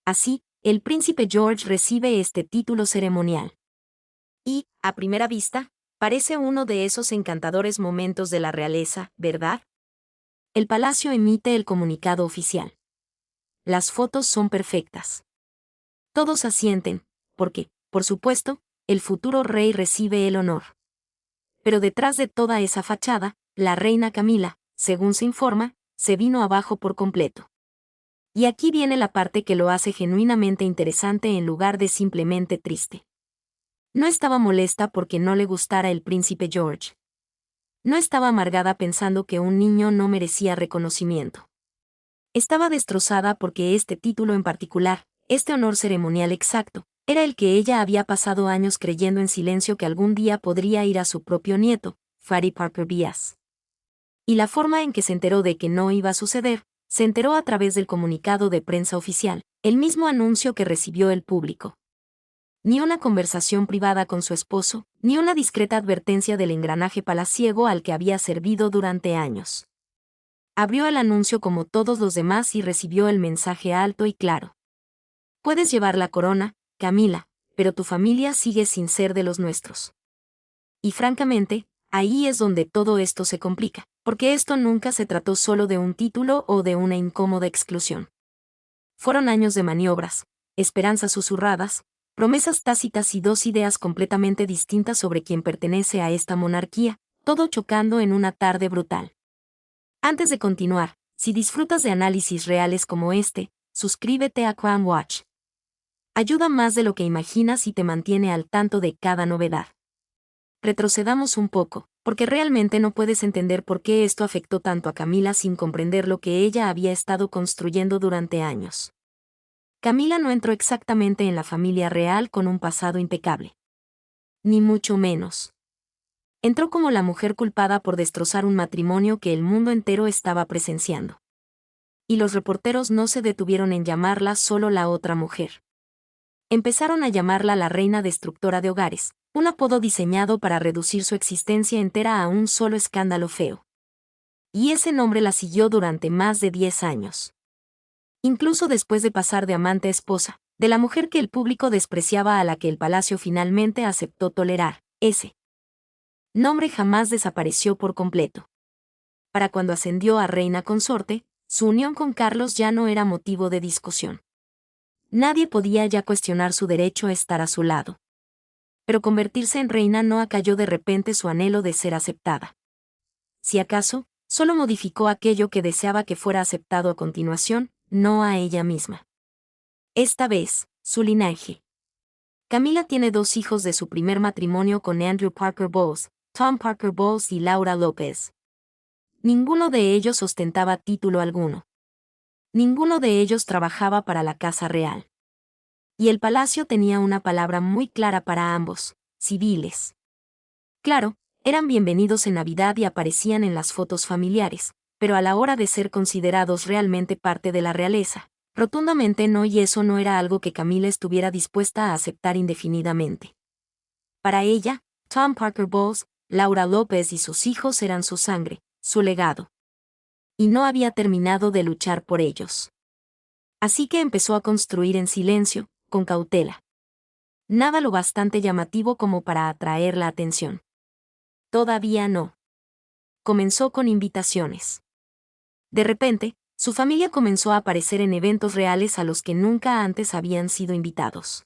Así, el príncipe George recibe este título ceremonial. Y, a primera vista, parece uno de esos encantadores momentos de la realeza, ¿verdad? El palacio emite el comunicado oficial. Las fotos son perfectas. Todos asienten, porque, por supuesto, el futuro rey recibe el honor. Pero detrás de toda esa fachada, la reina Camila, según se informa, se vino abajo por completo. Y aquí viene la parte que lo hace genuinamente interesante en lugar de simplemente triste. No estaba molesta porque no le gustara el príncipe George. No estaba amargada pensando que un niño no merecía reconocimiento. Estaba destrozada porque este título en particular, este honor ceremonial exacto, era el que ella había pasado años creyendo en silencio que algún día podría ir a su propio nieto, Freddie Parker Bryce. Y la forma en que se enteró de que no iba a suceder, se enteró a través del comunicado de prensa oficial, el mismo anuncio que recibió el público. Ni una conversación privada con su esposo, ni una discreta advertencia del engranaje palaciego al que había servido durante años. Abrió el anuncio como todos los demás y recibió el mensaje alto y claro. Puedes llevar la corona, Camila, pero tu familia sigue sin ser de los nuestros. Y francamente, ahí es donde todo esto se complica, porque esto nunca se trató solo de un título o de una incómoda exclusión. Fueron años de maniobras, esperanzas susurradas, promesas tácitas y dos ideas completamente distintas sobre quién pertenece a esta monarquía, todo chocando en una tarde brutal. Antes de continuar, si disfrutas de análisis reales como este, suscríbete a Crown Watch. Ayuda más de lo que imaginas y te mantiene al tanto de cada novedad. Retrocedamos un poco, porque realmente no puedes entender por qué esto afectó tanto a Camila sin comprender lo que ella había estado construyendo durante años. Camila no entró exactamente en la familia real con un pasado impecable. Ni mucho menos. Entró como la mujer culpada por destrozar un matrimonio que el mundo entero estaba presenciando. Y los reporteros no se detuvieron en llamarla solo la otra mujer. Empezaron a llamarla la reina destructora de hogares, un apodo diseñado para reducir su existencia entera a un solo escándalo feo. Y ese nombre la siguió durante más de 10 años. Incluso después de pasar de amante a esposa, de la mujer que el público despreciaba a la que el palacio finalmente aceptó tolerar, ese nombre jamás desapareció por completo. Para cuando ascendió a reina consorte, su unión con Carlos ya no era motivo de discusión. Nadie podía ya cuestionar su derecho a estar a su lado. Pero convertirse en reina no acalló de repente su anhelo de ser aceptada. Si acaso, solo modificó aquello que deseaba que fuera aceptado a continuación, no a ella misma. Esta vez, su linaje. Camila tiene 2 hijos de su primer matrimonio con Andrew Parker Bowles, Tom Parker Bowles y Laura López. Ninguno de ellos ostentaba título alguno. Ninguno de ellos trabajaba para la Casa Real. Y el palacio tenía una palabra muy clara para ambos: civiles. Claro, eran bienvenidos en Navidad y aparecían en las fotos familiares, pero a la hora de ser considerados realmente parte de la realeza, rotundamente no, y eso no era algo que Camila estuviera dispuesta a aceptar indefinidamente. Para ella, Tom Parker Bowles, Laura López y sus hijos eran su sangre, su legado. Y no había terminado de luchar por ellos. Así que empezó a construir en silencio, con cautela. Nada lo bastante llamativo como para atraer la atención. Todavía no. Comenzó con invitaciones. De repente, su familia comenzó a aparecer en eventos reales a los que nunca antes habían sido invitados.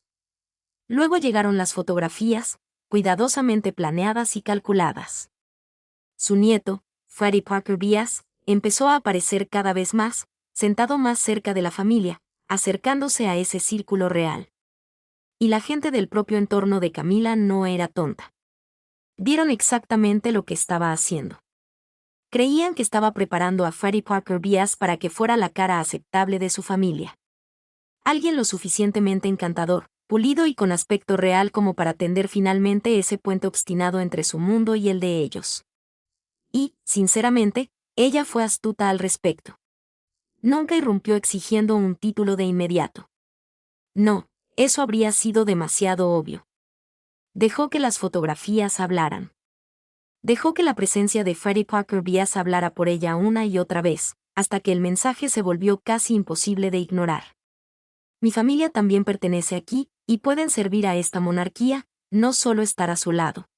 Luego llegaron las fotografías, cuidadosamente planeadas y calculadas. Su nieto, Freddie Parker Bryce, empezó a aparecer cada vez más, sentado más cerca de la familia, acercándose a ese círculo real. Y la gente del propio entorno de Camila no era tonta. Vieron exactamente lo que estaba haciendo. Creían que estaba preparando a Freddie Parker Bryce para que fuera la cara aceptable de su familia. Alguien lo suficientemente encantador, pulido y con aspecto real como para tender finalmente ese puente obstinado entre su mundo y el de ellos. Y, sinceramente, ella fue astuta al respecto. Nunca irrumpió exigiendo un título de inmediato. No, eso habría sido demasiado obvio. Dejó que las fotografías hablaran. Dejó que la presencia de Freddie Parker Bryce hablara por ella una y otra vez, hasta que el mensaje se volvió casi imposible de ignorar. Mi familia también pertenece aquí, y pueden servir a esta monarquía, no solo estar a su lado.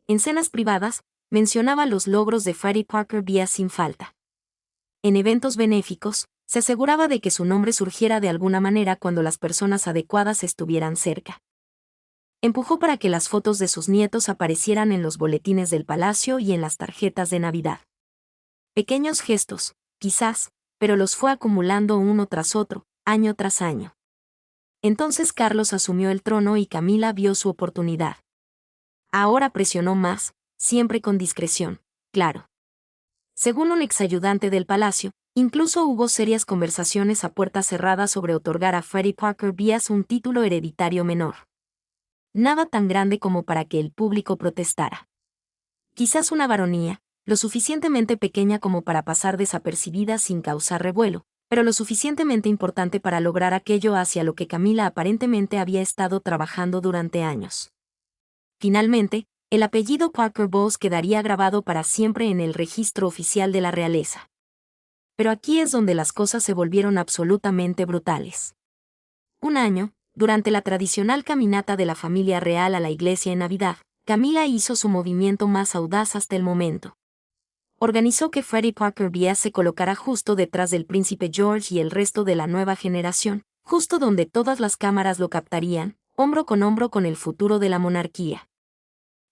En cenas privadas, mencionaba los logros de Freddie Parker Bia sin falta. En eventos benéficos, se aseguraba de que su nombre surgiera de alguna manera cuando las personas adecuadas estuvieran cerca. Empujó para que las fotos de sus nietos aparecieran en los boletines del palacio y en las tarjetas de Navidad. Pequeños gestos, quizás, pero los fue acumulando uno tras otro, año tras año. Entonces Carlos asumió el trono y Camila vio su oportunidad. Ahora presionó más, siempre con discreción, claro. Según un exayudante del palacio, incluso hubo serias conversaciones a puertas cerradas sobre otorgar a Freddie Parker Bia un título hereditario menor. Nada tan grande como para que el público protestara. Quizás una baronía, lo suficientemente pequeña como para pasar desapercibida sin causar revuelo, pero lo suficientemente importante para lograr aquello hacia lo que Camila aparentemente había estado trabajando durante años. Finalmente, el apellido Parker Bowles quedaría grabado para siempre en el registro oficial de la realeza. Pero aquí es donde las cosas se volvieron absolutamente brutales. Un año, durante la tradicional caminata de la familia real a la iglesia en Navidad, Camila hizo su movimiento más audaz hasta el momento. Organizó que Freddie Parker Bia se colocara justo detrás del príncipe George y el resto de la nueva generación, justo donde todas las cámaras lo captarían, hombro con hombro con el futuro de la monarquía.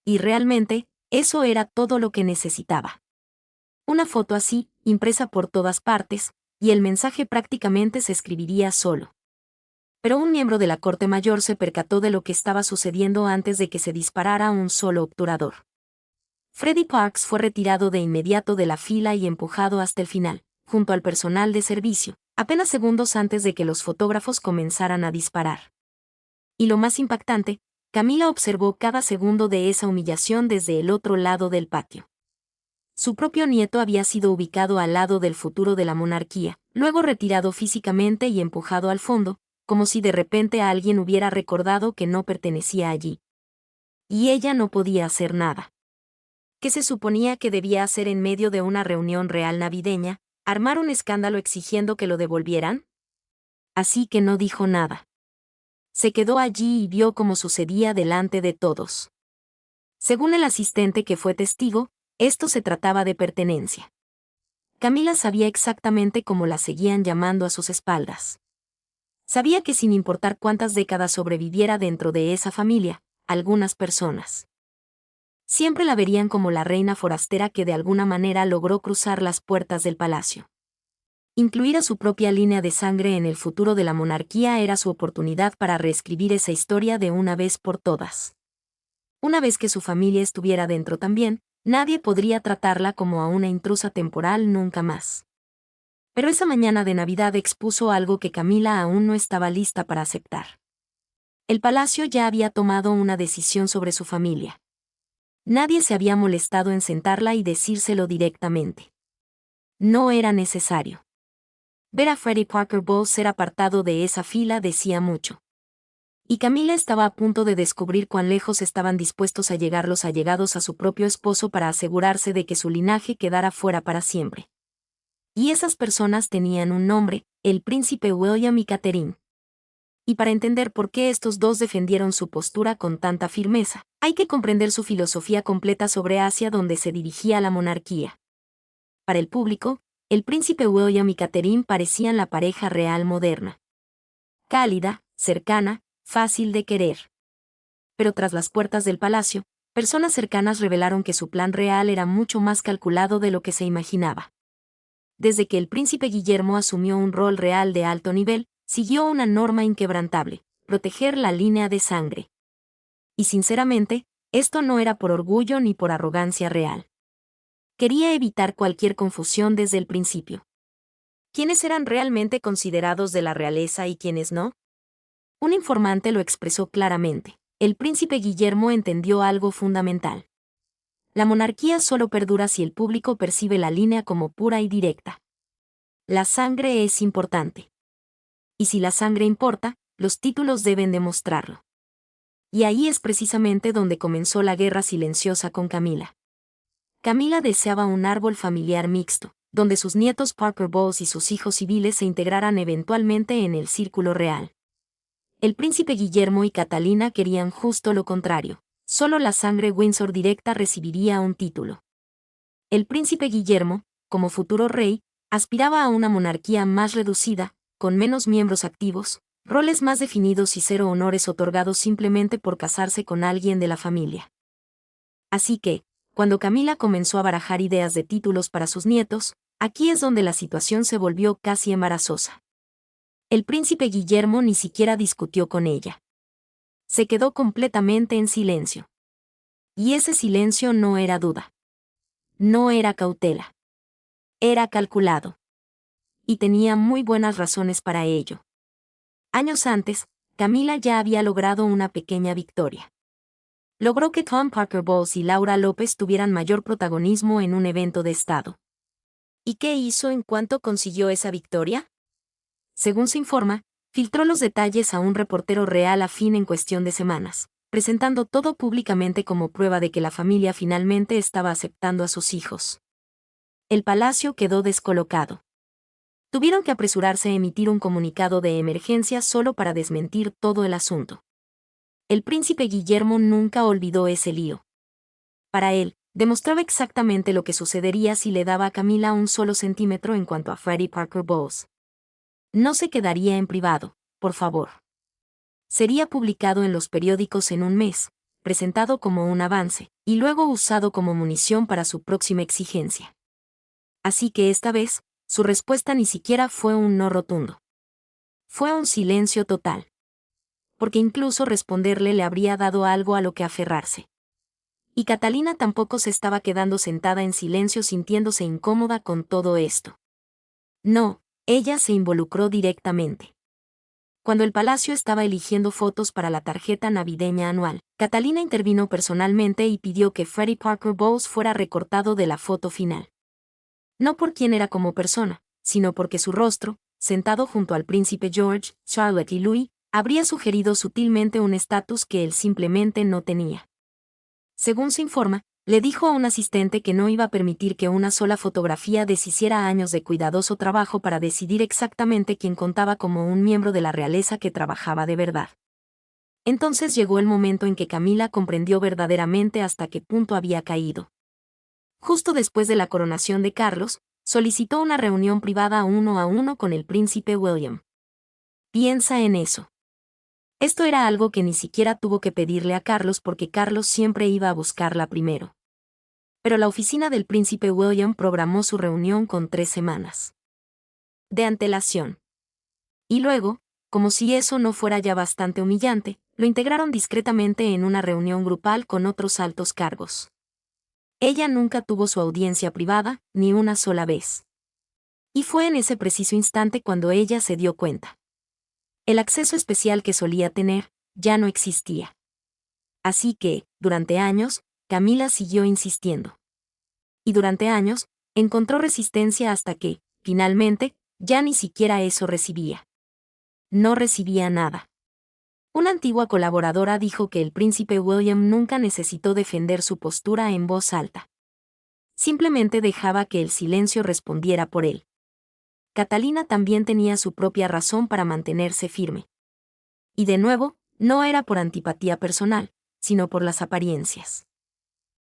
Y realmente, eso era todo lo que necesitaba. Una foto así, impresa por todas partes, y el mensaje prácticamente se escribiría solo. Pero un miembro de la Corte Mayor se percató de lo que estaba sucediendo antes de que se disparara un solo obturador. Freddie Parks fue retirado de inmediato de la fila y empujado hasta el final, junto al personal de servicio, apenas segundos antes de que los fotógrafos comenzaran a disparar. Y lo más impactante, Camila observó cada segundo de esa humillación desde el otro lado del patio. Su propio nieto había sido ubicado al lado del futuro de la monarquía, luego retirado físicamente y empujado al fondo, como si de repente alguien hubiera recordado que no pertenecía allí. Y ella no podía hacer nada. ¿Qué se suponía que debía hacer en medio de una reunión real navideña? ¿Armar un escándalo exigiendo que lo devolvieran? Así que no dijo nada. Se quedó allí y vio cómo sucedía delante de todos. Según el asistente que fue testigo, esto se trataba de pertenencia. Camila sabía exactamente cómo la seguían llamando a sus espaldas. Sabía que sin importar cuántas décadas sobreviviera dentro de esa familia, algunas personas siempre la verían como la reina forastera que de alguna manera logró cruzar las puertas del palacio. Incluir a su propia línea de sangre en el futuro de la monarquía era su oportunidad para reescribir esa historia de una vez por todas. Una vez que su familia estuviera dentro también, nadie podría tratarla como a una intrusa temporal nunca más. Pero esa mañana de Navidad expuso algo que Camila aún no estaba lista para aceptar. El palacio ya había tomado una decisión sobre su familia. Nadie se había molestado en sentarla y decírselo directamente. No era necesario. Ver a Freddie Parker Bowles ser apartado de esa fila decía mucho. Y Camila estaba a punto de descubrir cuán lejos estaban dispuestos a llegar los allegados a su propio esposo para asegurarse de que su linaje quedara fuera para siempre. Y esas personas tenían un nombre, el príncipe William y Catherine. Y para entender por qué estos dos defendieron su postura con tanta firmeza, hay que comprender su filosofía completa sobre hacia dónde se dirigía la monarquía. Para el público, el príncipe William y Catherine parecían la pareja real moderna. Cálida, cercana, fácil de querer. Pero tras las puertas del palacio, personas cercanas revelaron que su plan real era mucho más calculado de lo que se imaginaba. Desde que el príncipe Guillermo asumió un rol real de alto nivel, siguió una norma inquebrantable: proteger la línea de sangre. Y sinceramente, esto no era por orgullo ni por arrogancia real. Quería evitar cualquier confusión desde el principio. ¿Quiénes eran realmente considerados de la realeza y quiénes no? Un informante lo expresó claramente. El príncipe Guillermo entendió algo fundamental. La monarquía solo perdura si el público percibe la línea como pura y directa. La sangre es importante. Y si la sangre importa, los títulos deben demostrarlo. Y ahí es precisamente donde comenzó la guerra silenciosa con Camila. Camila deseaba un árbol familiar mixto, donde sus nietos Parker Bowles y sus hijos civiles se integraran eventualmente en el círculo real. El príncipe Guillermo y Catalina querían justo lo contrario. Solo la sangre Windsor directa recibiría un título. El príncipe Guillermo, como futuro rey, aspiraba a una monarquía más reducida, con menos miembros activos, roles más definidos y cero honores otorgados simplemente por casarse con alguien de la familia. Así que, cuando Camila comenzó a barajar ideas de títulos para sus nietos, aquí es donde la situación se volvió casi embarazosa. El príncipe Guillermo ni siquiera discutió con ella. Se quedó completamente en silencio. Y ese silencio no era duda. No era cautela. Era calculado. Y tenía muy buenas razones para ello. Años antes, Camila ya había logrado una pequeña victoria. Logró que Tom Parker Bowles y Laura López tuvieran mayor protagonismo en un evento de Estado. ¿Y qué hizo en cuanto consiguió esa victoria? Según se informa, filtró los detalles a un reportero real afín en cuestión de semanas, presentando todo públicamente como prueba de que la familia finalmente estaba aceptando a sus hijos. El palacio quedó descolocado. Tuvieron que apresurarse a emitir un comunicado de emergencia solo para desmentir todo el asunto. El príncipe Guillermo nunca olvidó ese lío. Para él, demostraba exactamente lo que sucedería si le daba a Camila un solo centímetro en cuanto a Freddie Parker Bowles. No se quedaría en privado, por favor. Sería publicado en los periódicos en un mes, presentado como un avance, y luego usado como munición para su próxima exigencia. Así que esta vez, su respuesta ni siquiera fue un no rotundo. Fue un silencio total. Porque incluso responderle le habría dado algo a lo que aferrarse. Y Catalina tampoco se estaba quedando sentada en silencio sintiéndose incómoda con todo esto. No, ella se involucró directamente. Cuando el palacio estaba eligiendo fotos para la tarjeta navideña anual, Catalina intervino personalmente y pidió que Freddie Parker Bowles fuera recortado de la foto final. No por quién era como persona, sino porque su rostro, sentado junto al príncipe George, Charlotte y Louis, habría sugerido sutilmente un estatus que él simplemente no tenía. Según se informa, le dijo a un asistente que no iba a permitir que una sola fotografía deshiciera años de cuidadoso trabajo para decidir exactamente quién contaba como un miembro de la realeza que trabajaba de verdad. Entonces llegó el momento en que Camila comprendió verdaderamente hasta qué punto había caído. Justo después de la coronación de Carlos, solicitó una reunión privada uno a uno con el príncipe William. Piensa en eso. Esto era algo que ni siquiera tuvo que pedirle a Carlos porque Carlos siempre iba a buscarla primero. Pero la oficina del príncipe William programó su reunión con 3 semanas de antelación. Y luego, como si eso no fuera ya bastante humillante, lo integraron discretamente en una reunión grupal con otros altos cargos. Ella nunca tuvo su audiencia privada, ni una sola vez. Y fue en ese preciso instante cuando ella se dio cuenta. El acceso especial que solía tener, ya no existía. Así que, durante años, Camila siguió insistiendo. Y durante años, encontró resistencia hasta que, finalmente, ya ni siquiera eso recibía. No recibía nada. Una antigua colaboradora dijo que el príncipe William nunca necesitó defender su postura en voz alta. Simplemente dejaba que el silencio respondiera por él. Catalina también tenía su propia razón para mantenerse firme. Y de nuevo, no era por antipatía personal, sino por las apariencias.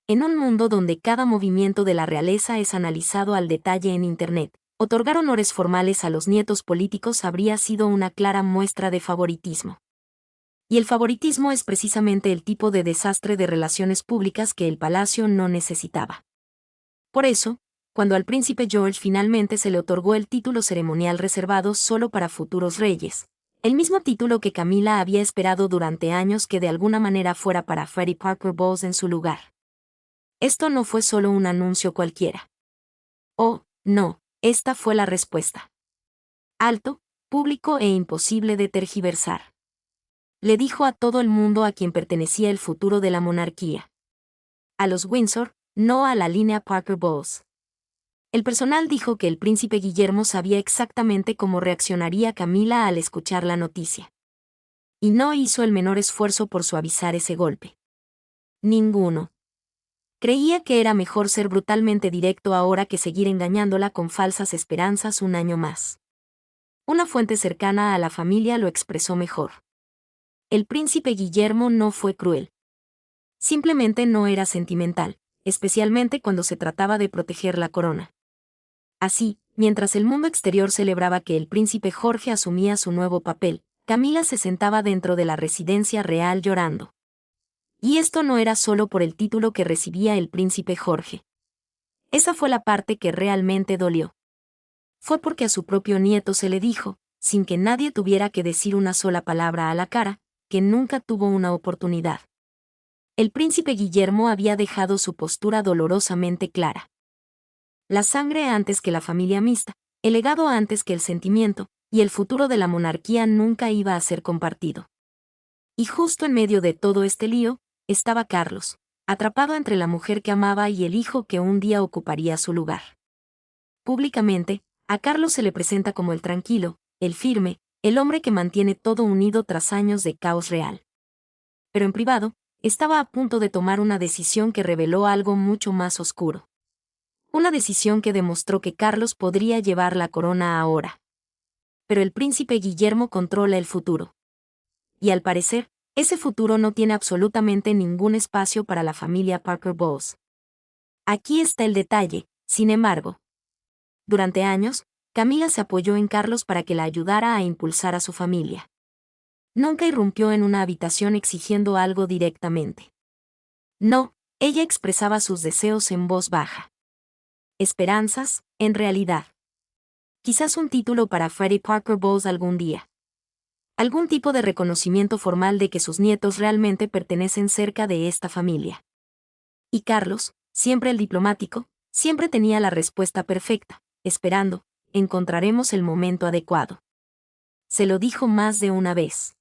En un mundo donde cada movimiento de la realeza es analizado al detalle en Internet, otorgar honores formales a los nietos políticos habría sido una clara muestra de favoritismo. Y el favoritismo es precisamente el tipo de desastre de relaciones públicas que el palacio no necesitaba. Por eso, cuando al príncipe George finalmente se le otorgó el título ceremonial reservado solo para futuros reyes, el mismo título que Camila había esperado durante años que de alguna manera fuera para Freddie Parker Bowles en su lugar. Esto no fue solo un anuncio cualquiera. Oh, no, esta fue la respuesta. Alto, público e imposible de tergiversar. Le dijo a todo el mundo a quien pertenecía el futuro de la monarquía. A los Windsor, no a la línea Parker Bowles. El personal dijo que el príncipe Guillermo sabía exactamente cómo reaccionaría Camila al escuchar la noticia. Y no hizo el menor esfuerzo por suavizar ese golpe. Ninguno. Creía que era mejor ser brutalmente directo ahora que seguir engañándola con falsas esperanzas un año más. Una fuente cercana a la familia lo expresó mejor. El príncipe Guillermo no fue cruel. Simplemente no era sentimental, especialmente cuando se trataba de proteger la corona. Así, mientras el mundo exterior celebraba que el príncipe Jorge asumía su nuevo papel, Camila se sentaba dentro de la residencia real llorando. Y esto no era solo por el título que recibía el príncipe Jorge. Esa fue la parte que realmente dolió. Fue porque a su propio nieto se le dijo, sin que nadie tuviera que decir una sola palabra a la cara, que nunca tuvo una oportunidad. El príncipe Guillermo había dejado su postura dolorosamente clara. La sangre antes que la familia mixta, el legado antes que el sentimiento, y el futuro de la monarquía nunca iba a ser compartido. Y justo en medio de todo este lío, estaba Carlos, atrapado entre la mujer que amaba y el hijo que un día ocuparía su lugar. Públicamente, a Carlos se le presenta como el tranquilo, el firme, el hombre que mantiene todo unido tras años de caos real. Pero en privado, estaba a punto de tomar una decisión que reveló algo mucho más oscuro. Una decisión que demostró que Carlos podría llevar la corona ahora. Pero el príncipe Guillermo controla el futuro. Y al parecer, ese futuro no tiene absolutamente ningún espacio para la familia Parker Bowles. Aquí está el detalle, sin embargo. Durante años, Camila se apoyó en Carlos para que la ayudara a impulsar a su familia. Nunca irrumpió en una habitación exigiendo algo directamente. No, ella expresaba sus deseos en voz baja. Esperanzas, en realidad. Quizás un título para Freddie Parker Bowles algún día. Algún tipo de reconocimiento formal de que sus nietos realmente pertenecen cerca de esta familia. Y Carlos, siempre el diplomático, siempre tenía la respuesta perfecta, esperando, encontraremos el momento adecuado. Se lo dijo más de una vez.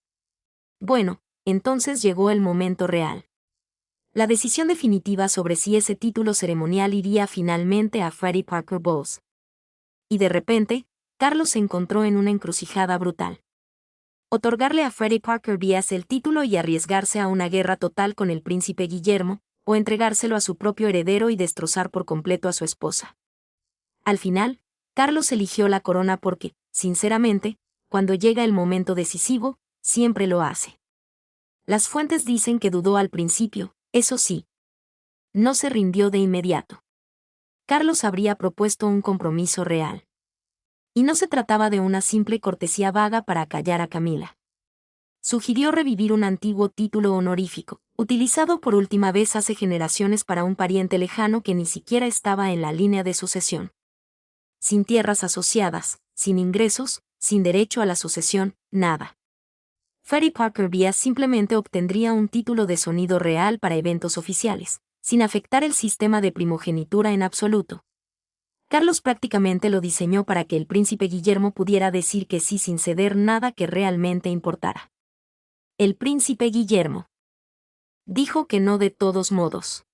Bueno, entonces llegó el momento real. La decisión definitiva sobre si ese título ceremonial iría finalmente a Freddie Parker Bowles. Y de repente, Carlos se encontró en una encrucijada brutal. Otorgarle a Freddie Parker Bowles el título y arriesgarse a una guerra total con el príncipe Guillermo, o entregárselo a su propio heredero y destrozar por completo a su esposa. Al final, Carlos eligió la corona porque, sinceramente, cuando llega el momento decisivo, siempre lo hace. Las fuentes dicen que dudó al principio, eso sí. No se rindió de inmediato. Carlos habría propuesto un compromiso real. Y no se trataba de una simple cortesía vaga para acallar a Camila. Sugirió revivir un antiguo título honorífico, utilizado por última vez hace generaciones para un pariente lejano que ni siquiera estaba en la línea de sucesión. Sin tierras asociadas, sin ingresos, sin derecho a la sucesión, nada. Freddie Parker Bowles simplemente obtendría un título de sonido real para eventos oficiales, sin afectar el sistema de primogenitura en absoluto. Carlos prácticamente lo diseñó para que el príncipe Guillermo pudiera decir que sí sin ceder nada que realmente importara. El príncipe Guillermo dijo que no de todos modos.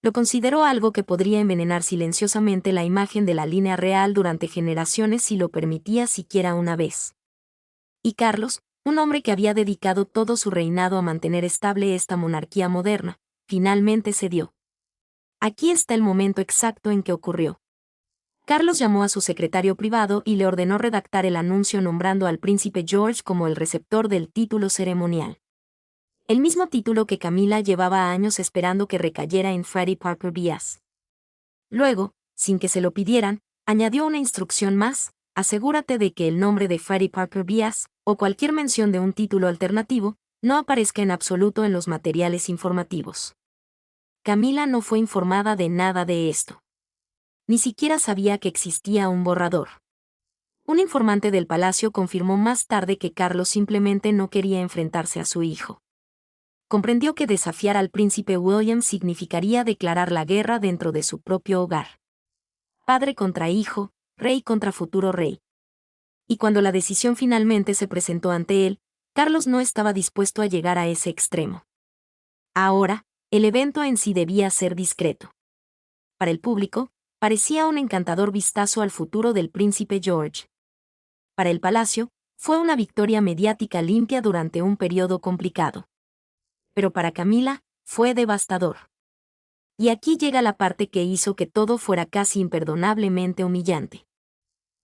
Lo consideró algo que podría envenenar silenciosamente la imagen de la línea real durante generaciones si lo permitía siquiera una vez. Y Carlos, un hombre que había dedicado todo su reinado a mantener estable esta monarquía moderna, finalmente cedió. Aquí está el momento exacto en que ocurrió. Carlos llamó a su secretario privado y le ordenó redactar el anuncio nombrando al príncipe George como el receptor del título ceremonial. El mismo título que Camila llevaba años esperando que recayera en Freddie Parker Bowles. Luego, sin que se lo pidieran, añadió una instrucción más: asegúrate de que el nombre de Freddie Parker Bowles, o cualquier mención de un título alternativo, no aparezca en absoluto en los materiales informativos. Camila no fue informada de nada de esto. Ni siquiera sabía que existía un borrador. Un informante del palacio confirmó más tarde que Carlos simplemente no quería enfrentarse a su hijo. Comprendió que desafiar al príncipe William significaría declarar la guerra dentro de su propio hogar. Padre contra hijo, rey contra futuro rey. Y cuando la decisión finalmente se presentó ante él, Carlos no estaba dispuesto a llegar a ese extremo. Ahora, el evento en sí debía ser discreto. Para el público, parecía un encantador vistazo al futuro del príncipe George. Para el palacio, fue una victoria mediática limpia durante un periodo complicado. Pero para Camila, fue devastador. Y aquí llega la parte que hizo que todo fuera casi imperdonablemente humillante.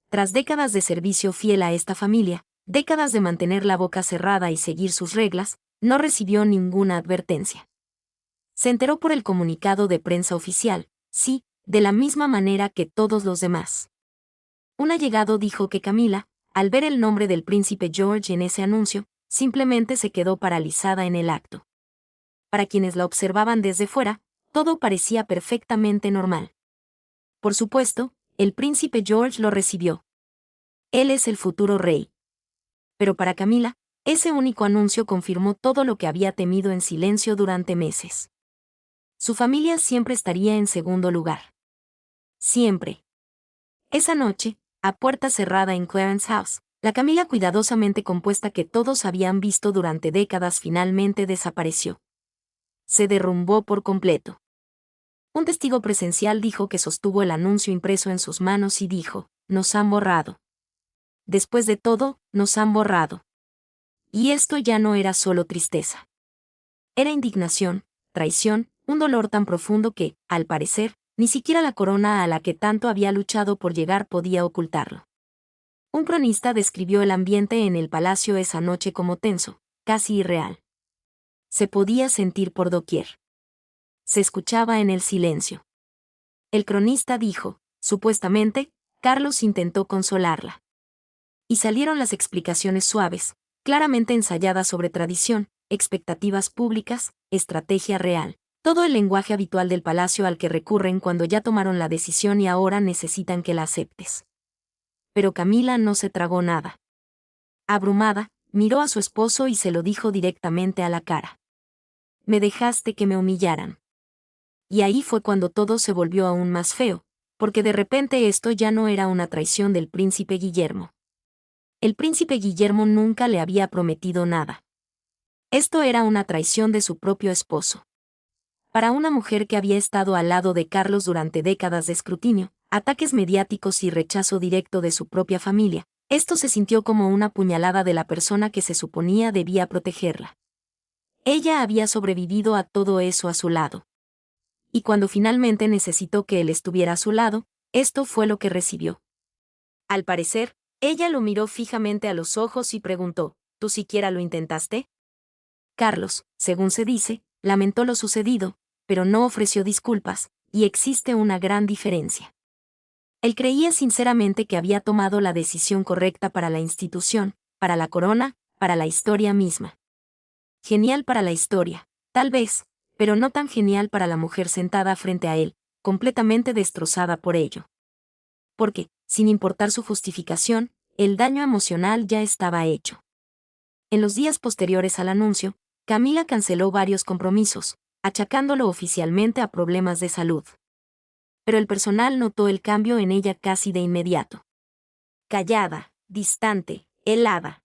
Tras décadas de servicio fiel a esta familia, décadas de mantener la boca cerrada y seguir sus reglas, no recibió ninguna advertencia. Se enteró por el comunicado de prensa oficial, sí, de la misma manera que todos los demás. Un allegado dijo que Camila, al ver el nombre del príncipe George en ese anuncio, simplemente se quedó paralizada en el acto. Para quienes la observaban desde fuera, todo parecía perfectamente normal. Por supuesto, el príncipe George lo recibió. Él es el futuro rey. Pero para Camila, ese único anuncio confirmó todo lo que había temido en silencio durante meses. Su familia siempre estaría en segundo lugar. Siempre. Esa noche, a puerta cerrada en Clarence House, la Camila cuidadosamente compuesta que todos habían visto durante décadas finalmente desapareció. Se derrumbó por completo. Un testigo presencial dijo que sostuvo el anuncio impreso en sus manos y dijo, «Nos han borrado. Después de todo, nos han borrado». Y esto ya no era solo tristeza. Era indignación, traición, un dolor tan profundo que, al parecer, ni siquiera la corona a la que tanto había luchado por llegar podía ocultarlo. Un cronista describió el ambiente en el palacio esa noche como tenso, casi irreal. Se podía sentir por doquier. Se escuchaba en el silencio. El cronista dijo, supuestamente, Carlos intentó consolarla. Y salieron las explicaciones suaves, claramente ensayadas sobre tradición, expectativas públicas, estrategia real. Todo el lenguaje habitual del palacio al que recurren cuando ya tomaron la decisión y ahora necesitan que la aceptes. Pero Camila no se tragó nada. Abrumada, miró a su esposo y se lo dijo directamente a la cara. «Me dejaste que me humillaran». Y ahí fue cuando todo se volvió aún más feo, porque de repente esto ya no era una traición del príncipe Guillermo. El príncipe Guillermo nunca le había prometido nada. Esto era una traición de su propio esposo. Para una mujer que había estado al lado de Carlos durante décadas de escrutinio, ataques mediáticos y rechazo directo de su propia familia, esto se sintió como una puñalada de la persona que se suponía debía protegerla. Ella había sobrevivido a todo eso a su lado. Y cuando finalmente necesitó que él estuviera a su lado, esto fue lo que recibió. Al parecer, ella lo miró fijamente a los ojos y preguntó, ¿tú siquiera lo intentaste? Carlos, según se dice, lamentó lo sucedido, pero no ofreció disculpas, y existe una gran diferencia. Él creía sinceramente que había tomado la decisión correcta para la institución, para la corona, para la historia misma. Genial para la historia, tal vez, pero no tan genial para la mujer sentada frente a él, completamente destrozada por ello. Porque, sin importar su justificación, el daño emocional ya estaba hecho. En los días posteriores al anuncio, Camila canceló varios compromisos, achacándolo oficialmente a problemas de salud. Pero el personal notó el cambio en ella casi de inmediato. Callada, distante, helada.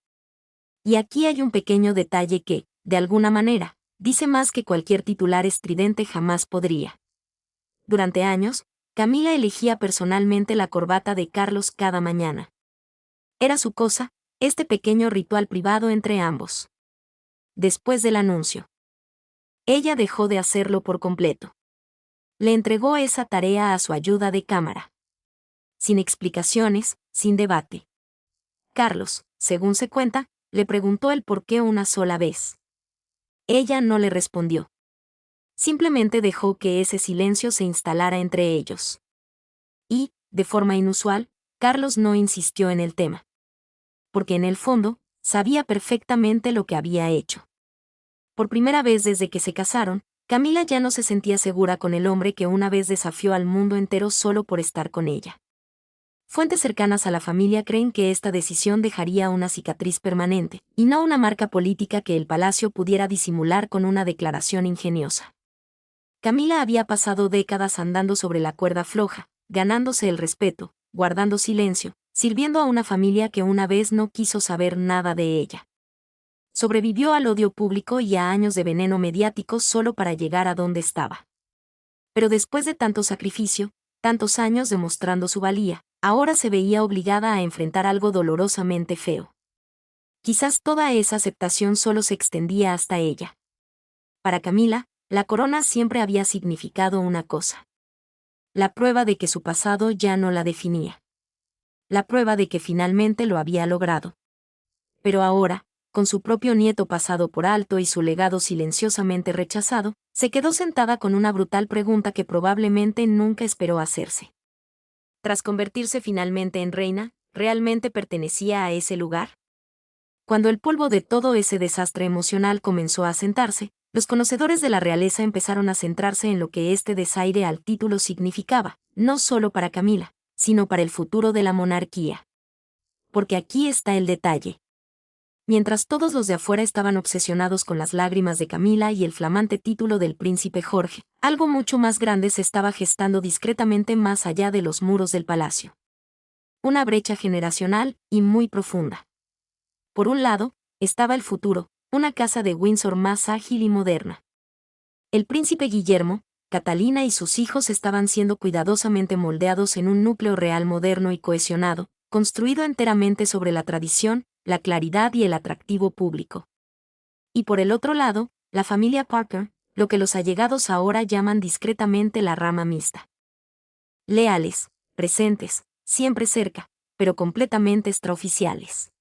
Y aquí hay un pequeño detalle que, de alguna manera, dice más que cualquier titular estridente jamás podría. Durante años, Camila elegía personalmente la corbata de Carlos cada mañana. Era su cosa, este pequeño ritual privado entre ambos. Después del anuncio, ella dejó de hacerlo por completo. Le entregó esa tarea a su ayuda de cámara. Sin explicaciones, sin debate. Carlos, según se cuenta, le preguntó el por qué una sola vez. Ella no le respondió. Simplemente dejó que ese silencio se instalara entre ellos. Y, de forma inusual, Carlos no insistió en el tema. Porque en el fondo, sabía perfectamente lo que había hecho. Por primera vez desde que se casaron, Camila ya no se sentía segura con el hombre que una vez desafió al mundo entero solo por estar con ella. Fuentes cercanas a la familia creen que esta decisión dejaría una cicatriz permanente, y no una marca política que el palacio pudiera disimular con una declaración ingeniosa. Camila había pasado décadas andando sobre la cuerda floja, ganándose el respeto, guardando silencio, sirviendo a una familia que una vez no quiso saber nada de ella. Sobrevivió al odio público y a años de veneno mediático solo para llegar a donde estaba. Pero después de tanto sacrificio, tantos años demostrando su valía, ahora se veía obligada a enfrentar algo dolorosamente feo. Quizás toda esa aceptación solo se extendía hasta ella. Para Camila, la corona siempre había significado una cosa. La prueba de que su pasado ya no la definía. La prueba de que finalmente lo había logrado. Pero ahora, con su propio nieto pasado por alto y su legado silenciosamente rechazado, se quedó sentada con una brutal pregunta que probablemente nunca esperó hacerse. Tras convertirse finalmente en reina, ¿realmente pertenecía a ese lugar? Cuando el polvo de todo ese desastre emocional comenzó a asentarse, los conocedores de la realeza empezaron a centrarse en lo que este desaire al título significaba, no solo para Camila, sino para el futuro de la monarquía. Porque aquí está el detalle. Mientras todos los de afuera estaban obsesionados con las lágrimas de Camila y el flamante título del príncipe Jorge, algo mucho más grande se estaba gestando discretamente más allá de los muros del palacio. Una brecha generacional y muy profunda. Por un lado, estaba el futuro, una casa de Windsor más ágil y moderna. El príncipe Guillermo, Catalina y sus hijos estaban siendo cuidadosamente moldeados en un núcleo real moderno y cohesionado, construido enteramente sobre la tradición, la claridad y el atractivo público. Y por el otro lado, la familia Parker, lo que los allegados ahora llaman discretamente la rama mixta. Leales, presentes, siempre cerca, pero completamente extraoficiales.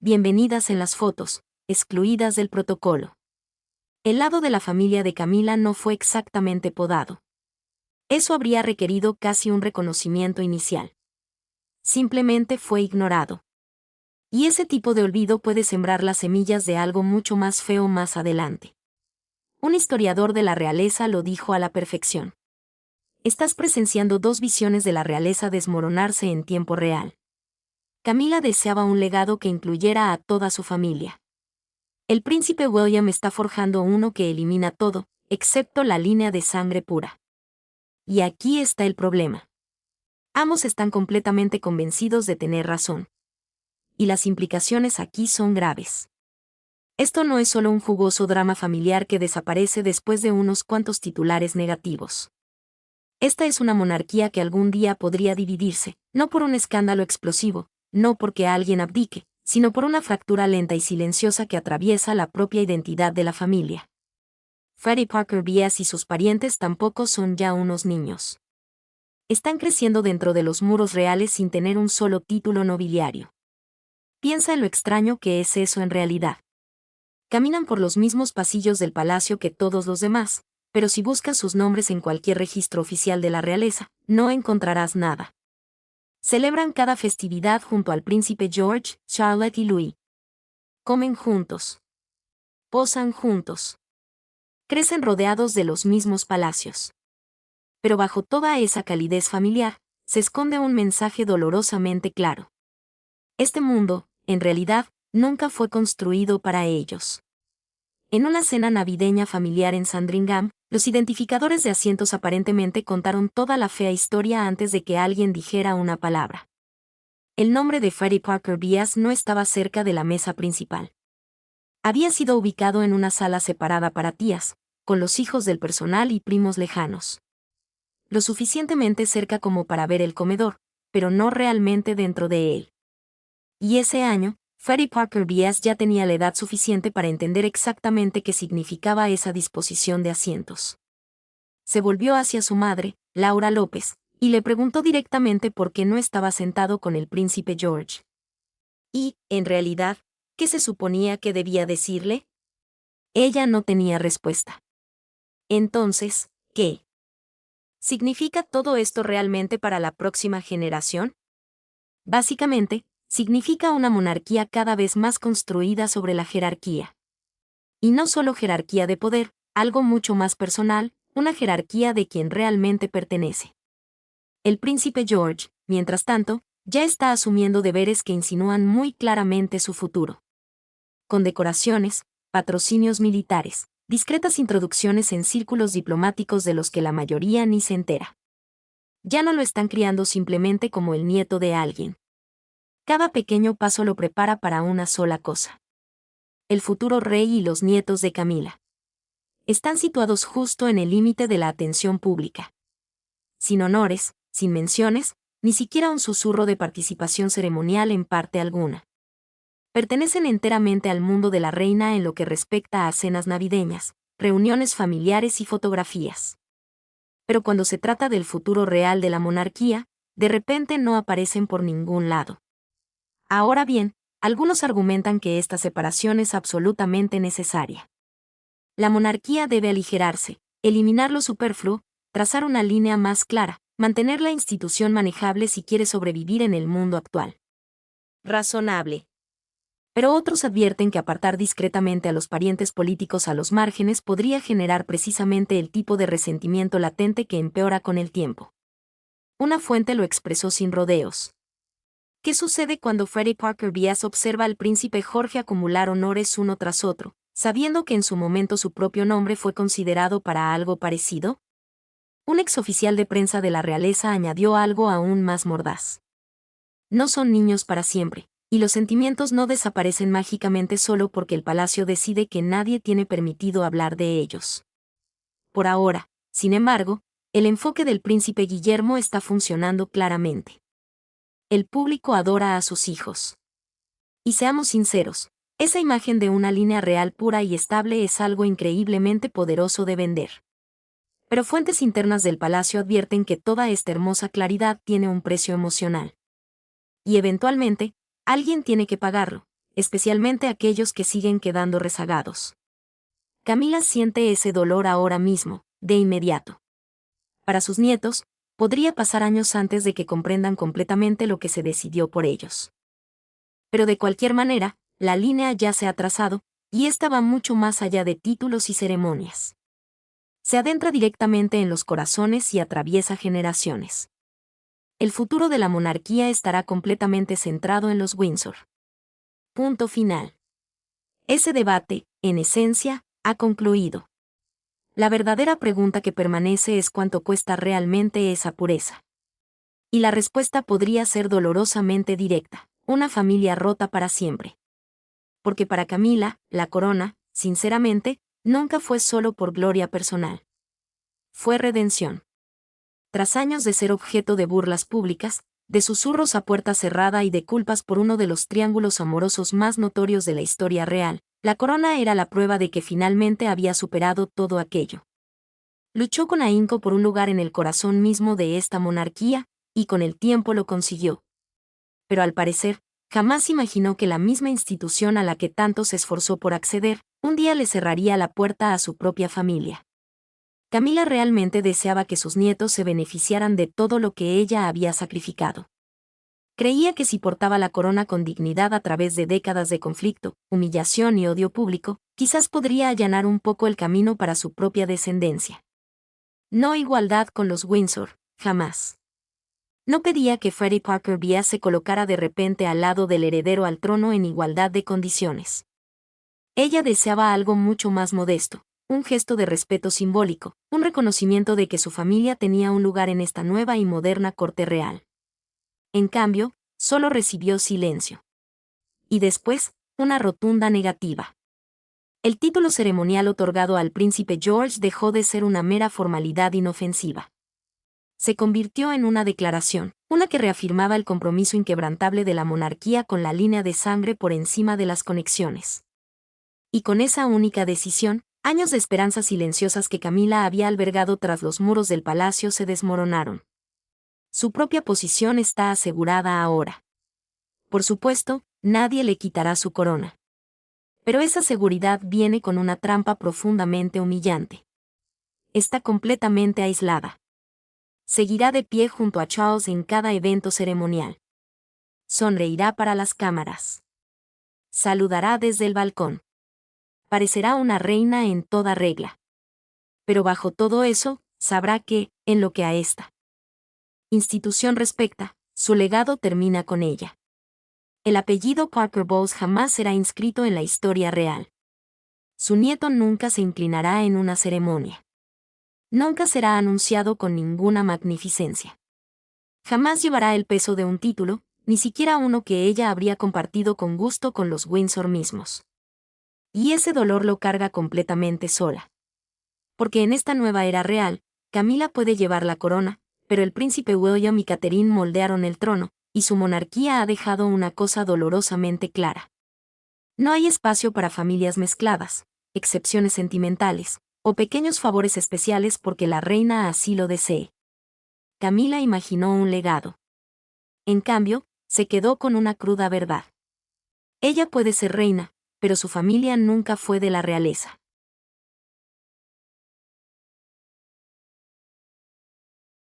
Bienvenidas en las fotos, excluidas del protocolo. El lado de la familia de Camila no fue exactamente podado. Eso habría requerido casi un reconocimiento inicial. Simplemente fue ignorado. Y ese tipo de olvido puede sembrar las semillas de algo mucho más feo más adelante. Un historiador de la realeza lo dijo a la perfección. Estás presenciando dos visiones de la realeza desmoronarse en tiempo real. Camila deseaba un legado que incluyera a toda su familia. El príncipe William está forjando uno que elimina todo, excepto la línea de sangre pura. Y aquí está el problema. Ambos están completamente convencidos de tener razón. Y las implicaciones aquí son graves. Esto no es solo un jugoso drama familiar que desaparece después de unos cuantos titulares negativos. Esta es una monarquía que algún día podría dividirse, no por un escándalo explosivo, no porque alguien abdique, sino por una fractura lenta y silenciosa que atraviesa la propia identidad de la familia. Freddie Parker Bias y sus parientes tampoco son ya unos niños. Están creciendo dentro de los muros reales sin tener un solo título nobiliario. Piensa en lo extraño que es eso en realidad. Caminan por los mismos pasillos del palacio que todos los demás, pero si buscas sus nombres en cualquier registro oficial de la realeza, no encontrarás nada. Celebran cada festividad junto al príncipe George, Charlotte y Louis. Comen juntos. Posan juntos. Crecen rodeados de los mismos palacios. Pero bajo toda esa calidez familiar, se esconde un mensaje dolorosamente claro. Este mundo, en realidad, nunca fue construido para ellos. En una cena navideña familiar en Sandringham, los identificadores de asientos aparentemente contaron toda la fea historia antes de que alguien dijera una palabra. El nombre de Freddie Parker Bias no estaba cerca de la mesa principal. Había sido ubicado en una sala separada para tías, con los hijos del personal y primos lejanos. Lo suficientemente cerca como para ver el comedor, pero no realmente dentro de él. Y ese año, Freddie Parker Bias ya tenía la edad suficiente para entender exactamente qué significaba esa disposición de asientos. Se volvió hacia su madre, Laura López, y le preguntó directamente por qué no estaba sentado con el príncipe George. Y, en realidad, ¿qué se suponía que debía decirle? Ella no tenía respuesta. Entonces, ¿qué significa todo esto realmente para la próxima generación? Básicamente, significa una monarquía cada vez más construida sobre la jerarquía. Y no solo jerarquía de poder, algo mucho más personal, una jerarquía de quien realmente pertenece. El príncipe George, mientras tanto, ya está asumiendo deberes que insinúan muy claramente su futuro. Condecoraciones, patrocinios militares, discretas introducciones en círculos diplomáticos de los que la mayoría ni se entera. Ya no lo están criando simplemente como el nieto de alguien. Cada pequeño paso lo prepara para una sola cosa. El futuro rey y los nietos de Camila. Están situados justo en el límite de la atención pública. Sin honores, sin menciones, ni siquiera un susurro de participación ceremonial en parte alguna. Pertenecen enteramente al mundo de la reina en lo que respecta a cenas navideñas, reuniones familiares y fotografías. Pero cuando se trata del futuro real de la monarquía, de repente no aparecen por ningún lado. Ahora bien, Algunos argumentan que esta separación es absolutamente necesaria. La monarquía debe aligerarse, eliminar lo superfluo, trazar una línea más clara, mantener la institución manejable si quiere sobrevivir en el mundo actual. Razonable. Pero otros advierten que apartar discretamente a los parientes políticos a los márgenes podría generar precisamente el tipo de resentimiento latente que empeora con el tiempo. Una fuente lo expresó sin rodeos. ¿Qué sucede cuando Freddie Parker Byass observa al príncipe Jorge acumular honores uno tras otro, sabiendo que en su momento su propio nombre fue considerado para algo parecido? Un exoficial de prensa de la realeza añadió algo aún más mordaz. No son niños para siempre, y los sentimientos no desaparecen mágicamente solo porque el palacio decide que nadie tiene permitido hablar de ellos. Por ahora, sin embargo, el enfoque del príncipe Guillermo está funcionando claramente. El público adora a sus hijos. Y seamos sinceros, esa imagen de una línea real pura y estable es algo increíblemente poderoso de vender. Pero fuentes internas del palacio advierten que toda esta hermosa claridad tiene un precio emocional. Y eventualmente, alguien tiene que pagarlo, especialmente aquellos que siguen quedando rezagados. Camila siente ese dolor ahora mismo, de inmediato. Para sus nietos, podría pasar años antes de que comprendan completamente lo que se decidió por ellos. Pero de cualquier manera, la línea ya se ha trazado, y esta va mucho más allá de títulos y ceremonias. Se adentra directamente en los corazones y atraviesa generaciones. El futuro de la monarquía estará completamente centrado en los Windsor. Punto final. Ese debate, en esencia, ha concluido. La verdadera pregunta que permanece es cuánto cuesta realmente esa pureza. Y la respuesta podría ser dolorosamente directa: una familia rota para siempre. Porque para Camila, la corona, sinceramente, nunca fue solo por gloria personal. Fue redención. Tras años de ser objeto de burlas públicas, de susurros a puerta cerrada y de culpas por uno de los triángulos amorosos más notorios de la historia real, la corona era la prueba de que finalmente había superado todo aquello. Luchó con ahínco por un lugar en el corazón mismo de esta monarquía, y con el tiempo lo consiguió. Pero al parecer, jamás imaginó que la misma institución a la que tanto se esforzó por acceder, un día le cerraría la puerta a su propia familia. Camila realmente deseaba que sus nietos se beneficiaran de todo lo que ella había sacrificado. Creía que si portaba la corona con dignidad a través de décadas de conflicto, humillación y odio público, quizás podría allanar un poco el camino para su propia descendencia. No igualdad con los Windsor, jamás. No pedía que Freddie Parker Byass se colocara de repente al lado del heredero al trono en igualdad de condiciones. Ella deseaba algo mucho más modesto, un gesto de respeto simbólico, un reconocimiento de que su familia tenía un lugar en esta nueva y moderna corte real. En cambio, solo recibió silencio. Y después, una rotunda negativa. El título ceremonial otorgado al príncipe George dejó de ser una mera formalidad inofensiva. Se convirtió en una declaración, una que reafirmaba el compromiso inquebrantable de la monarquía con la línea de sangre por encima de las conexiones. Y con esa única decisión, años de esperanzas silenciosas que Camila había albergado tras los muros del palacio se desmoronaron. Su propia posición está asegurada ahora. Por supuesto, nadie le quitará su corona. Pero esa seguridad viene con una trampa profundamente humillante. Está completamente aislada. Seguirá de pie junto a Charles en cada evento ceremonial. Sonreirá para las cámaras. Saludará desde el balcón. Parecerá una reina en toda regla. Pero bajo todo eso, sabrá que, en lo que a esta institución respecta, su legado termina con ella. El apellido Parker Bowles jamás será inscrito en la historia real. Su nieto nunca se inclinará en una ceremonia. Nunca será anunciado con ninguna magnificencia. Jamás llevará el peso de un título, ni siquiera uno que ella habría compartido con gusto con los Windsor mismos. Y ese dolor lo carga completamente sola. Porque en esta nueva era real, Camila puede llevar la corona, pero el príncipe William y Catherine moldearon el trono, y su monarquía ha dejado una cosa dolorosamente clara. No hay espacio para familias mezcladas, excepciones sentimentales, o pequeños favores especiales porque la reina así lo desee. Camila imaginó un legado. En cambio, se quedó con una cruda verdad. Ella puede ser reina, pero su familia nunca fue de la realeza.